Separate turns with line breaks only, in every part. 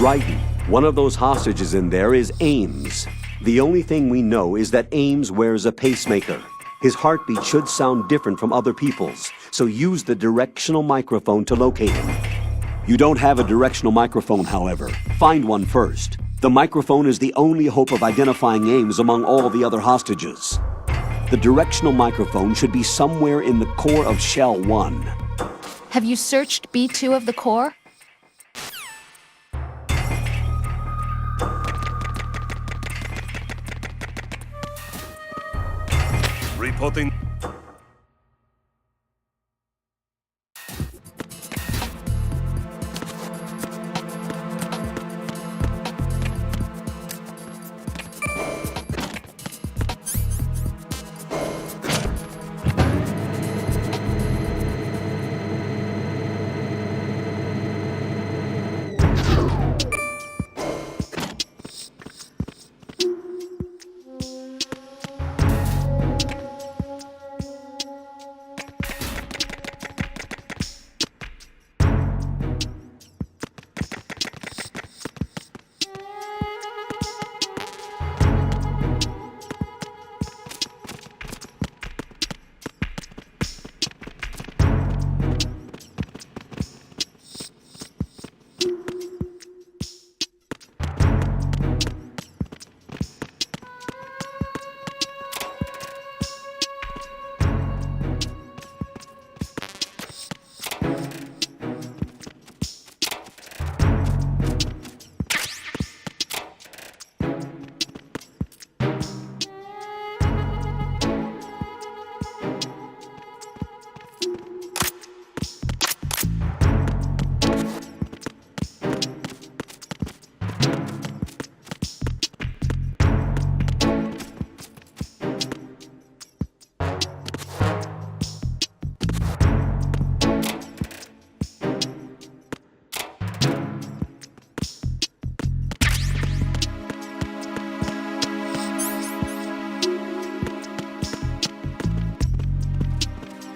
Right. One of those hostages in there is Ames. The only thing we know is that Ames wears a pacemaker. His heartbeat should sound different from other people's, so use the directional microphone to locate him. You don't have a directional microphone, however. Find one first. The microphone is the only hope of identifying Ames among all the other hostages. The directional microphone should be somewhere in the core of Shell 1.
Have you searched B2 of the core?
Reporting.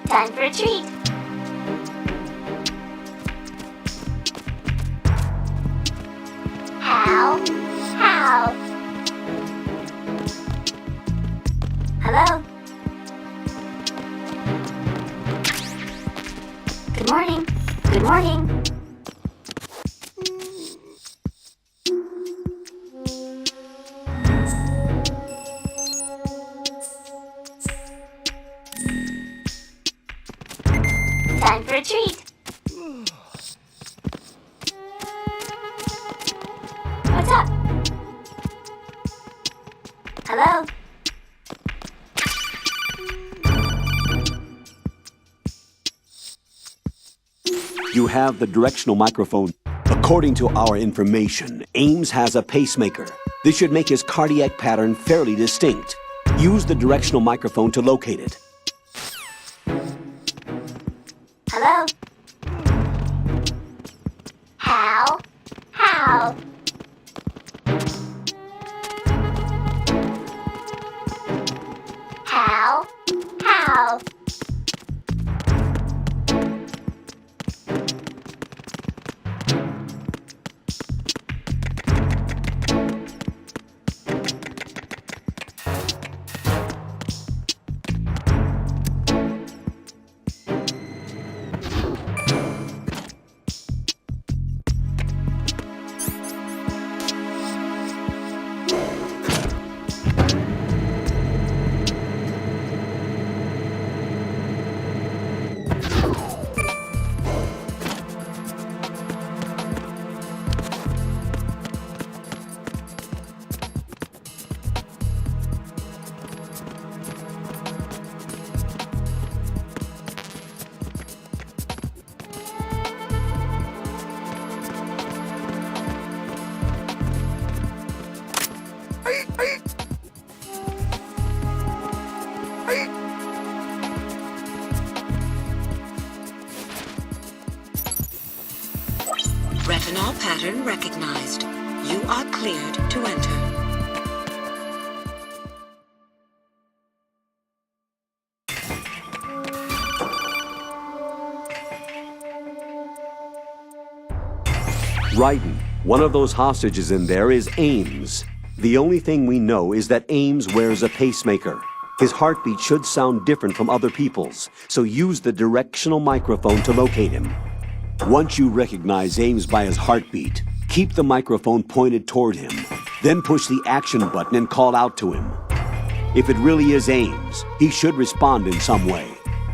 Time for a treat. How? Hello? Good morning. Good morning. Time for a treat. What's up? Hello?
You have the directional microphone. According to our information, Ames has a pacemaker. This should make his cardiac pattern fairly distinct. Use the directional microphone to locate it.
Hello? How? How?
Retinol pattern recognized. You are cleared to enter.
Raiden, One of those hostages in there is Ames. The only thing we know is that Ames wears a pacemaker. His heartbeat should sound different from other people's, so use the directional microphone to locate him. Once you recognize Ames by his heartbeat, keep the microphone pointed toward him. Then push the action button and call out to him. If it really is Ames, he should respond in some way.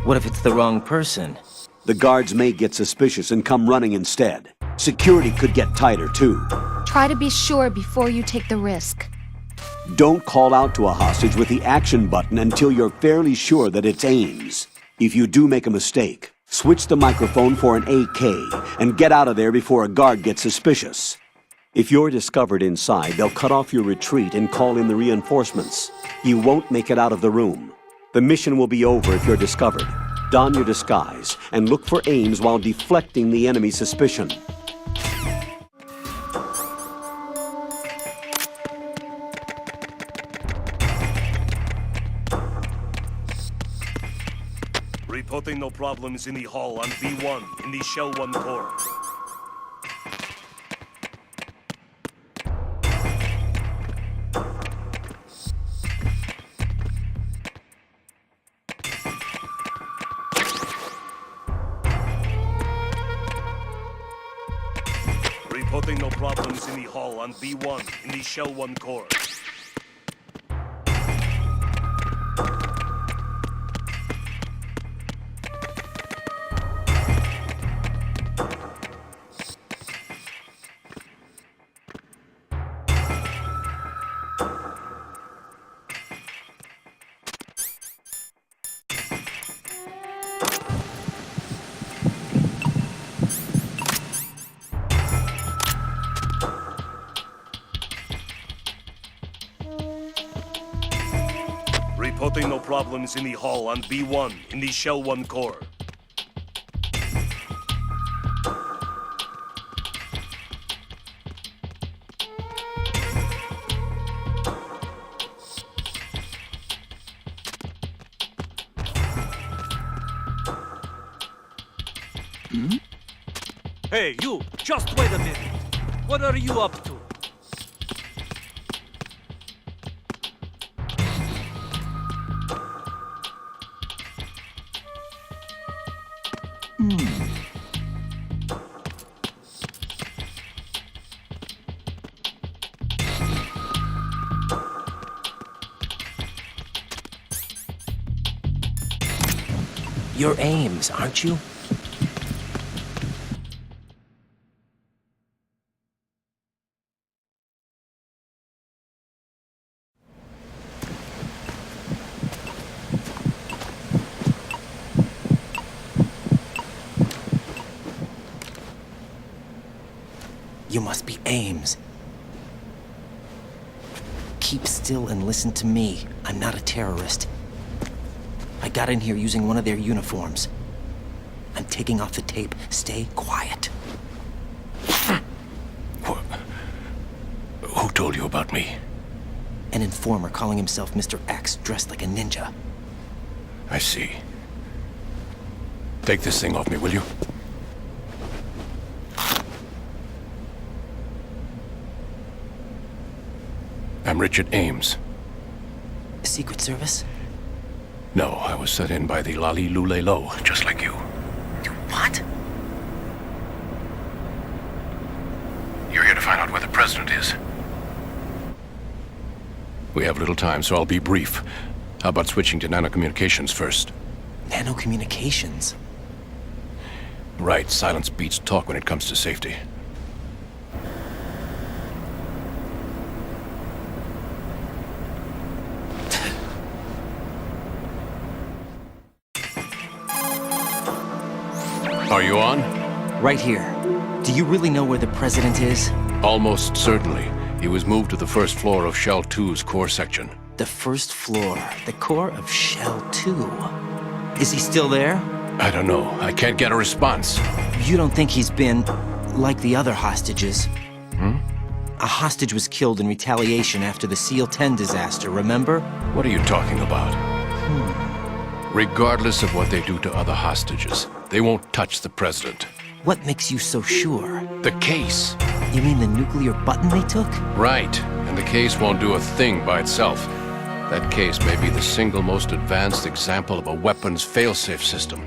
What if it's the wrong person?
The guards may get suspicious and come running instead. Security could get tighter, too.
Try to be sure before you take the risk.
Don't call out to a hostage with the action button until you're fairly sure that it's Ames. If you do make a mistake, switch the microphone for an AK and get out of there before a guard gets suspicious. If you're discovered inside, they'll cut off your retreat and call in the reinforcements. You won't make it out of the room. The mission will be over if you're discovered. Don your disguise and look for Ames while deflecting the enemy's suspicion.
Reporting no problems in the hall on B1 in the Shell 1 core. Reporting no problems in the hall on B1 in the Shell 1 core. Reporting no problems in the hall on B1 in the Shell 1 core.
Hey, you! Just wait a minute! What are you up to?
You're Ames, aren't you? You must be Ames. Keep still and listen to me. I'm not a terrorist. I got in here using one of their uniforms. I'm taking off the tape. Stay quiet.
Who told you about me?
An informer calling himself Mr. X, dressed like a ninja.
I see. Take this thing off me, will you? I'm Richard Ames.
Secret Service?
No, I was set in by the Lali Lule Lo, just like you.
What?
You're here to find out where the president is. We have little time, so I'll be brief. How about switching to nanocommunications first?
Nanocommunications?
Right, silence beats talk when it comes to safety. Are you on?
Right here. Do you really know where the president is?
Almost certainly. He was moved to the first floor of Shell 2's core section.
The first floor. The core of Shell 2. Is he still there?
I don't know. I can't get a response.
You don't think he's been like the other hostages? A hostage was killed in retaliation after the SEAL 10 disaster, remember?
What are you talking about? Regardless of what they do to other hostages, they won't touch the president.
What makes you so sure?
The case.
You mean the nuclear button they took?
Right, and the case won't do a thing by itself. That case may be the single most advanced example of a weapons failsafe system.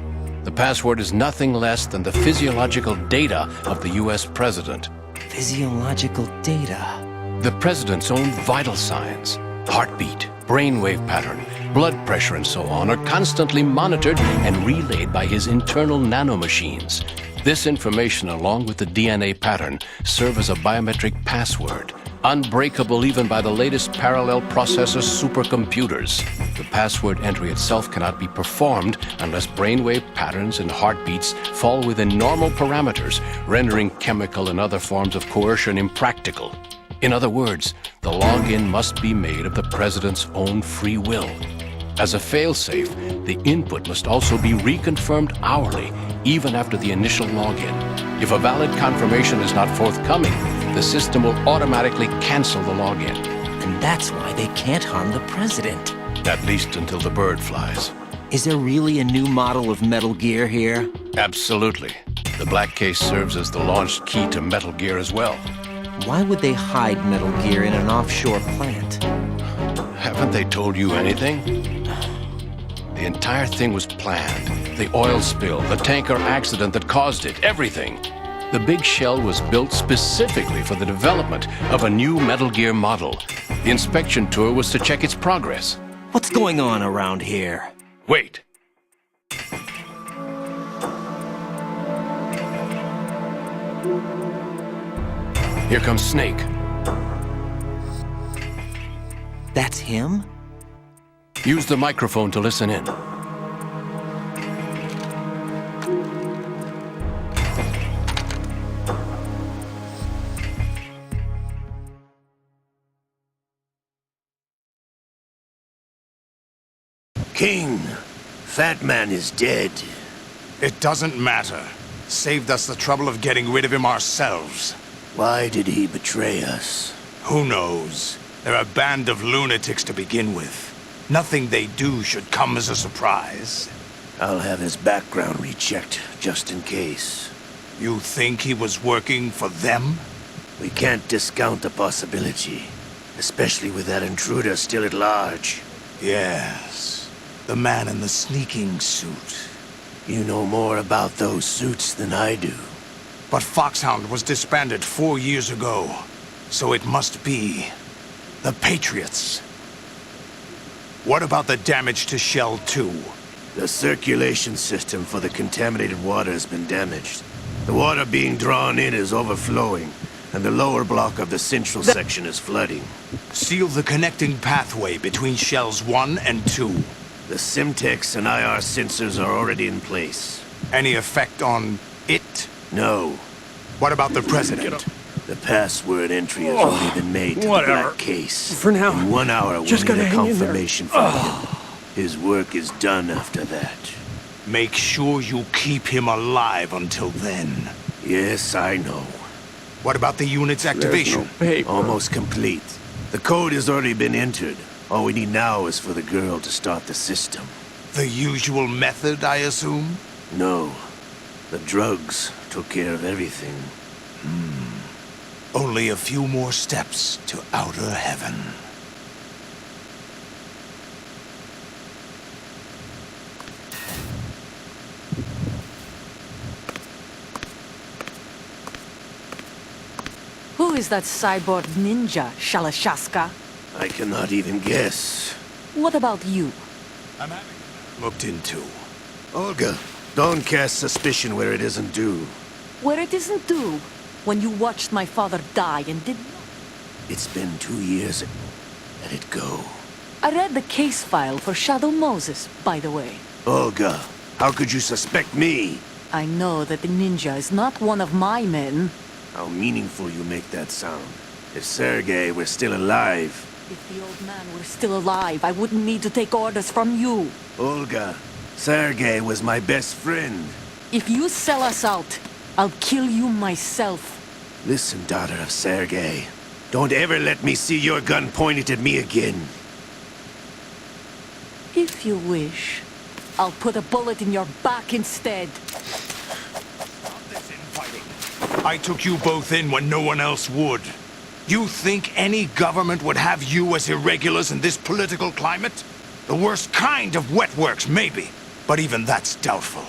The password is nothing less than the physiological data of the US president.
Physiological data.
The president's own vital signs, heartbeat, brainwave pattern, blood pressure, and so on, are constantly monitored and relayed by his internal nanomachines. This information, along with the DNA pattern, serve as a biometric password, unbreakable even by the latest parallel processor supercomputers. The password entry itself cannot be performed unless brainwave patterns and heartbeats fall within normal parameters, rendering chemical and other forms of coercion impractical. In other words, the login must be made of the president's own free will. As a failsafe, the input must also be reconfirmed hourly, even after the initial login. If a valid confirmation is not forthcoming, the system will automatically cancel the login.
And that's why they can't harm the president.
At least until the bird flies.
Is there really a new model of Metal Gear here?
Absolutely. The black case serves as the launch key to Metal Gear as well.
Why would they hide Metal Gear in an offshore plant?
Haven't they told you anything? The entire thing was planned. The oil spill, the tanker accident that caused it, everything. The big shell was built specifically for the development of a new Metal Gear model. The inspection tour was to check its progress.
What's going on around here?
Wait. Here comes Snake.
That's him?
Use the microphone to listen in.
King, Fat Man is dead.
It doesn't matter. Saved us the trouble of getting rid of him ourselves.
Why did he betray us?
Who knows? They're a band of lunatics to begin with. Nothing they do should come as a surprise.
I'll have his background rechecked, just in case.
You think he was working for them?
We can't discount the possibility, especially with that intruder still at large.
Yes, the man in the sneaking suit.
You know more about those suits than I do.
But Foxhound was disbanded 4 years ago, so it must be the Patriots. What about the damage to Shell 2?
The circulation system for the contaminated water has been damaged. The water being drawn in is overflowing, and the lower block of the central section is flooding.
Seal the connecting pathway between Shells 1 and 2.
The Simtex and IR sensors are already in place.
Any effect on it?
No.
What about the President?
The password entry has already been made to the black case.
For now.
In 1 hour, we'll
Just
need
gotta
a
hang in there.
confirmation from him. His work is done after that.
Make sure you keep him alive until then.
Yes, I know.
What about the unit's activation?
Almost complete. The code has already been entered. All we need now is for the girl to start the system.
The usual method, I assume?
No. The drugs took care of everything.
Only a few more steps to outer heaven.
Who is that cyborg ninja, Shalashaska?
I cannot even guess.
What about you?
I'm having looked into.
Olga, don't cast suspicion where it isn't due.
Where it isn't due, when you watched my father die and did not.
It's been 2 years. Let it go.
I read the case file for Shadow Moses, by the way.
Olga, how could you suspect me?
I know that the ninja is not one of my men.
How meaningful you make that sound. If Sergei were still alive...
If the old man were still alive, I wouldn't need to take orders from you.
Olga, Sergei was my best friend.
If you sell us out, I'll kill you myself.
Listen, daughter of Sergei. Don't ever let me see your gun pointed at me again.
If you wish, I'll put a bullet in your back instead.
Stop this infighting. I took you both in when no one else would. You think any government would have you as irregulars in this political climate? The worst kind of wet works, maybe. But even that's doubtful.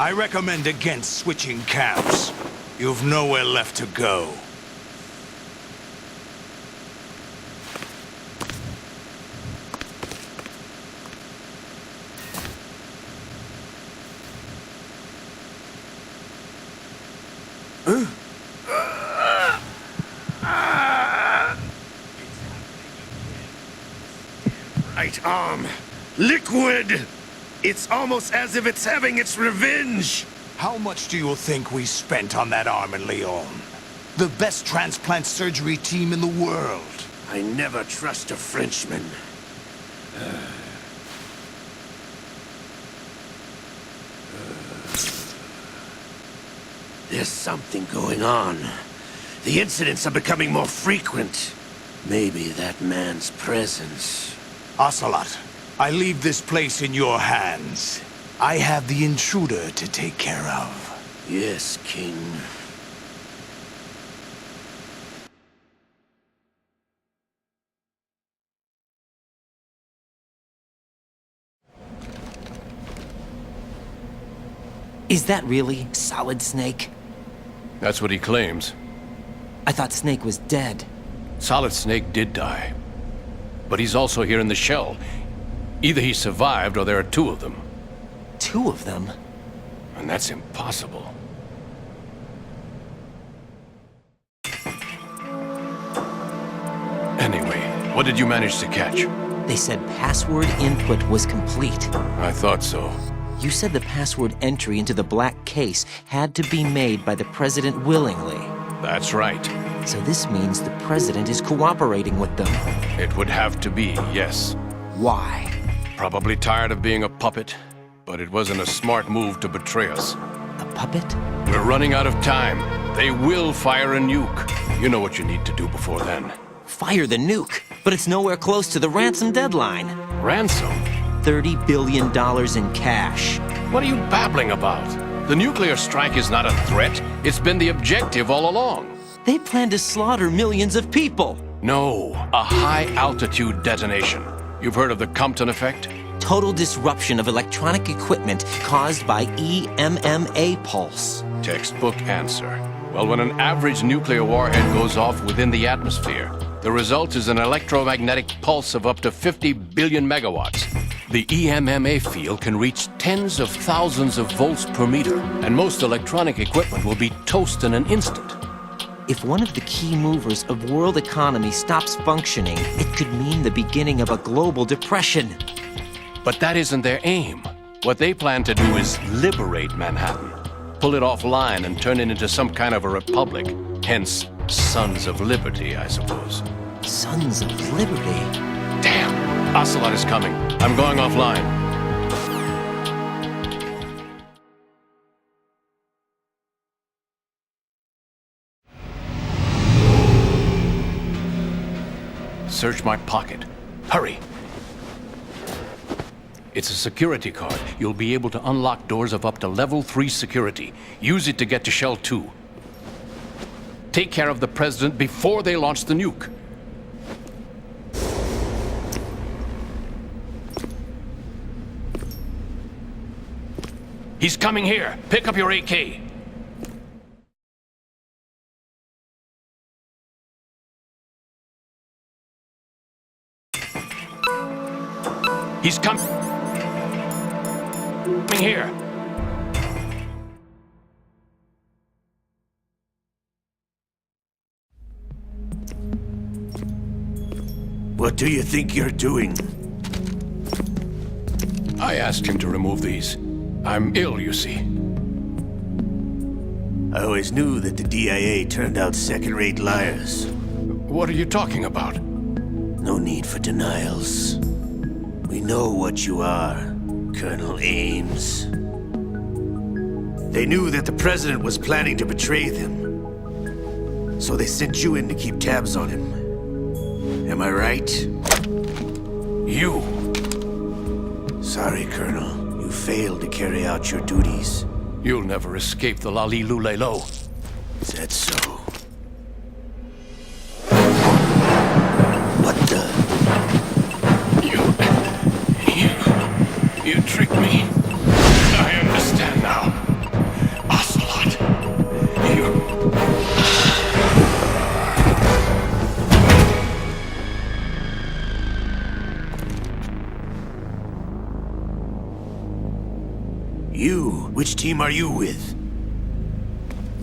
I recommend against switching camps. You've nowhere left to go.
Right arm. Liquid! It's almost as if it's having its revenge!
How much do you think we spent on that arm in Lyon? The best transplant surgery team in the world.
I never trust a Frenchman. There's something going on. The incidents are becoming more frequent. Maybe that man's presence.
Ocelot, I leave this place in your hands. I have the intruder to take care of.
Yes, King.
Is that really Solid Snake?
That's what he claims.
I thought Snake was dead.
Solid Snake did die. But he's also here in the shell. Either he survived or there are two of them.
Two of them?
And that's impossible. Anyway, what did you manage to catch?
They said password input was complete.
I thought so.
You said the password entry into the black case had to be made by the president willingly.
That's right.
So this means the president is cooperating with them.
It would have to be, yes.
Why?
Probably tired of being a puppet, but it wasn't a smart move to betray us.
A puppet?
We're running out of time. They will fire a nuke. You know what you need to do before then.
Fire the nuke, but it's nowhere close to the ransom deadline.
Ransom?
$30 billion in cash.
What are you babbling about? The nuclear strike is not a threat. It's been the objective all along.
They plan to slaughter millions of people.
No, a high-altitude detonation. You've heard of the Compton effect?
Total disruption of electronic equipment caused by EMMA pulse.
Textbook answer. Well, when an average nuclear warhead goes off within the atmosphere, the result is an electromagnetic pulse of up to 50 billion megawatts. The EMMA field can reach tens of thousands of volts per meter, and most electronic equipment will be toast in an instant.
If one of the key movers of world economy stops functioning, it could mean the beginning of a global depression.
But that isn't their aim. What they plan to do is liberate Manhattan. Pull it offline and turn it into some kind of a republic. Hence, Sons of Liberty, I suppose.
Sons of Liberty?
Damn! Ocelot is coming. I'm going offline. Search my pocket. Hurry! It's a security card. You'll be able to unlock doors of up to level 3 security. Use it to get to Shell 2. Take care of the president before they launch the nuke. He's coming here. Pick up your AK. He's coming here.
What do you think you're doing?
I asked him to remove these. I'm ill, you see.
I always knew that the DIA turned out second-rate liars.
What are you talking about?
No need for denials. We know what you are, Colonel Ames. They knew that the president was planning to betray them. So they sent you in to keep tabs on him. Am I right?
You.
Sorry, Colonel. You failed to carry out your duties.
You'll never escape the Lali Lulelo.
Is that so? What the?
You tricked me. I understand now. Ocelot.
You? Which team are you with?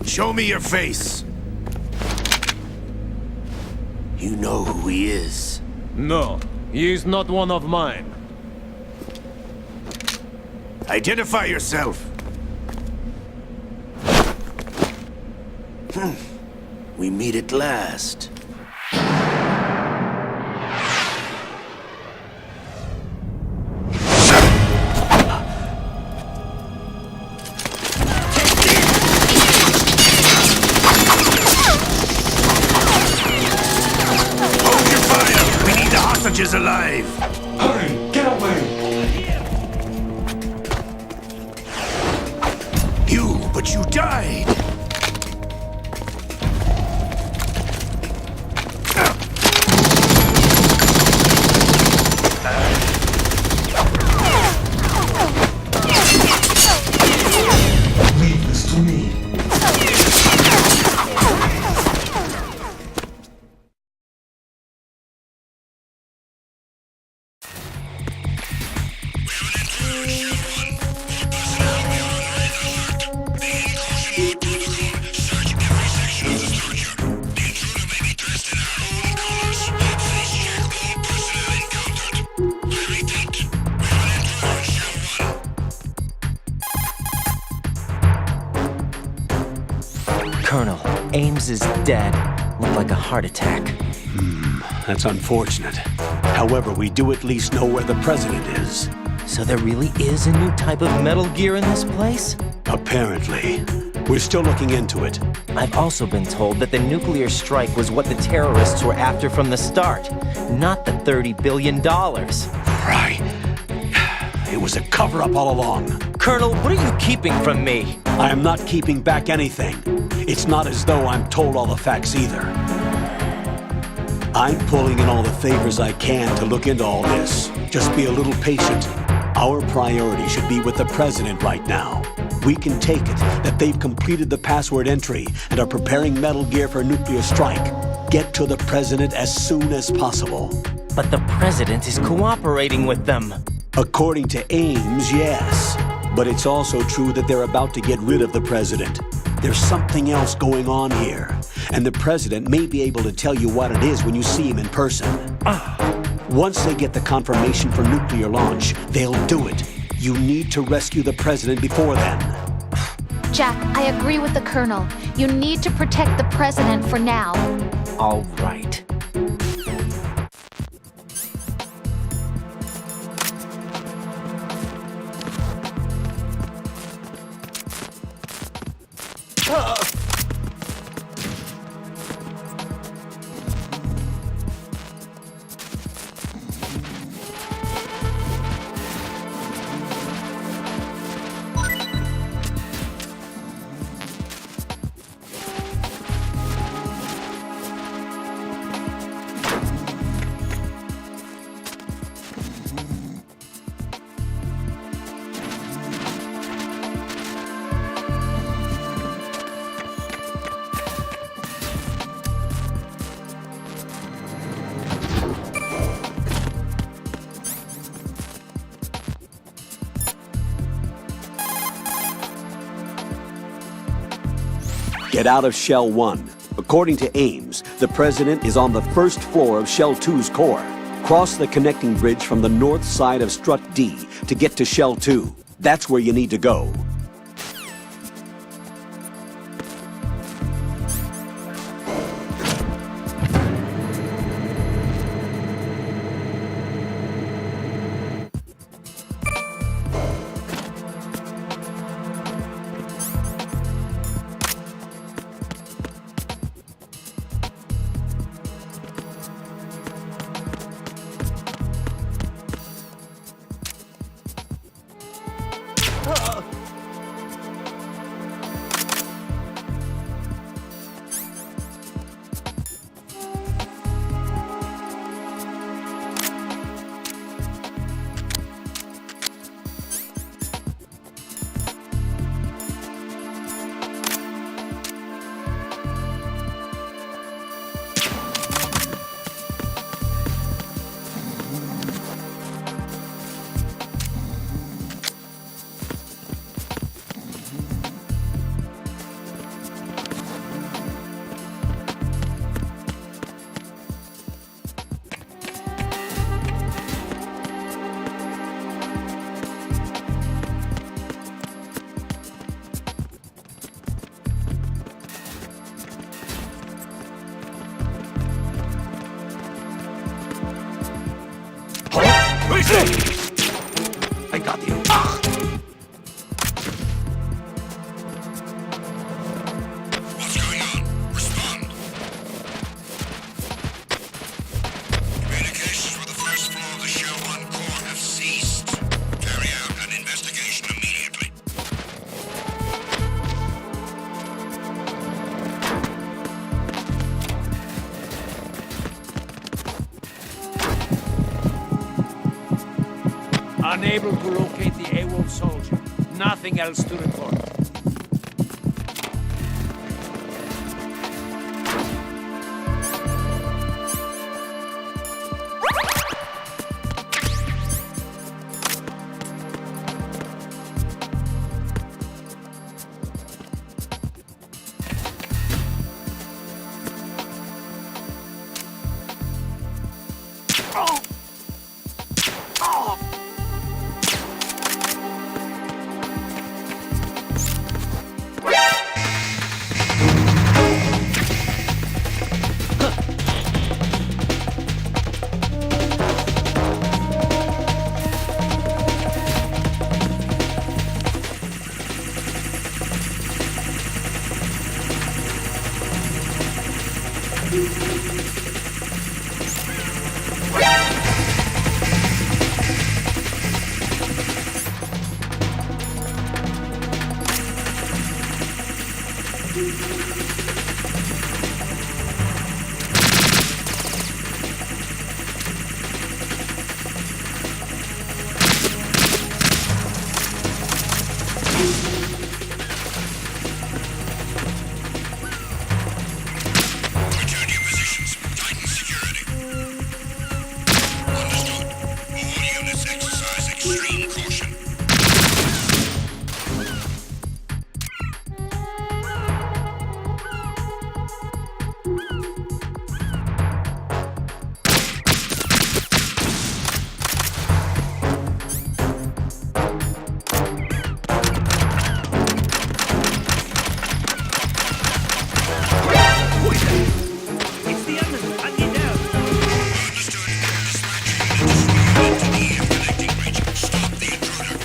Show me your face. You know who he is.
No, he is not one of mine.
Identify yourself. We meet at last. Hold your fire! We need the hostages alive!
Hurry, get away!
But you died!
Leave this to me.
Colonel, Ames is dead. Looked like a heart attack.
That's unfortunate. However, we do at least know where the president is.
So there really is a new type of Metal Gear in this place?
Apparently. We're still looking into it.
I've also been told that the nuclear strike was what the terrorists were after from the start, not the $30 billion.
Right. It was a cover-up all along.
Colonel, what are you keeping from me?
I am not keeping back anything. It's not as though I'm told all the facts either. I'm pulling in all the favors I can to look into all this. Just be a little patient. Our priority should be with the president right now. We can take it that they've completed the password entry and are preparing Metal Gear for nuclear strike. Get to the president as soon as possible.
But the president is cooperating with them.
According to Ames, yes. But it's also true that they're about to get rid of the president. There's something else going on here. And the president may be able to tell you what it is when you see him in person. Once they get the confirmation for nuclear launch, they'll do it. You need to rescue the president before then.
Jack, I agree with the Colonel. You need to protect the president for now.
All right.
Get out of Shell 1. According to Ames, the president is on the first floor of Shell 2's core. Cross the connecting bridge from the north side of Strut D to get to Shell 2. That's where you need to go.
I got you.
What's going on? Respond. Communications with the first floor of the Shell 1 core have ceased. Carry out an investigation immediately.
Unable to locate the AWOL soldier. Nothing else to report.
Return to your positions. Tighten security. Understood. All units exercise extreme caution.
It's the enemy. I need help.
Understood. Dispatching units to the connecting region. Stop the intruder.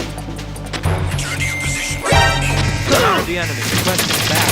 Return to your positions.
The enemy. Requesting back.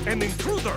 An intruder!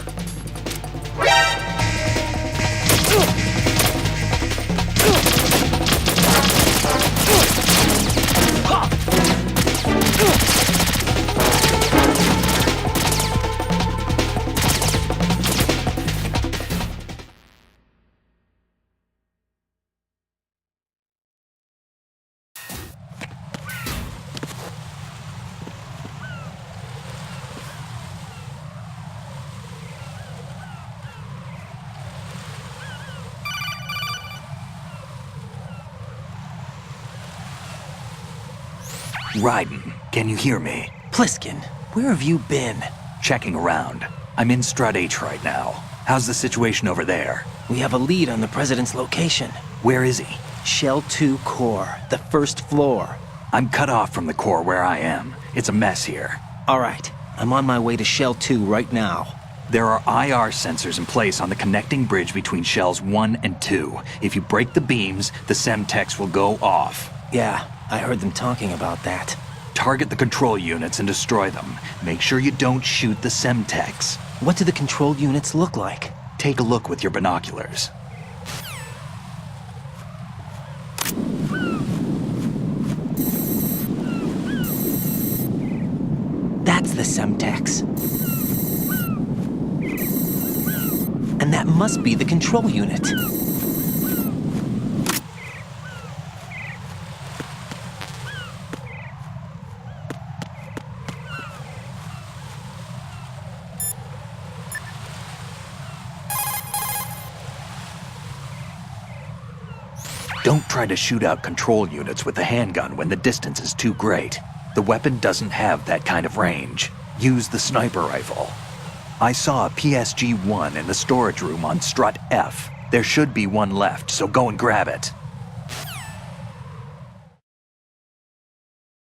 Raiden, can you hear me?
Pliskin, where have you been?
Checking around. I'm in Strut H right now. How's the situation over there?
We have a lead on the president's location.
Where is he?
Shell 2 core, the first floor.
I'm cut off from the core where I am. It's a mess here.
All right, I'm on my way to Shell 2 right now.
There are IR sensors in place on the connecting bridge between Shells 1 and 2. If you break the beams, the Semtex will go off.
Yeah, I heard them talking about that.
Target the control units and destroy them. Make sure you don't shoot the Semtex.
What do the control units look like?
Take a look with your binoculars.
That's the Semtex. And that must be the control unit.
Don't try to shoot out control units with the handgun when the distance is too great. The weapon doesn't have that kind of range. Use the sniper rifle. I saw a PSG-1 in the storage room on Strut F. There should be one left, so go and grab it.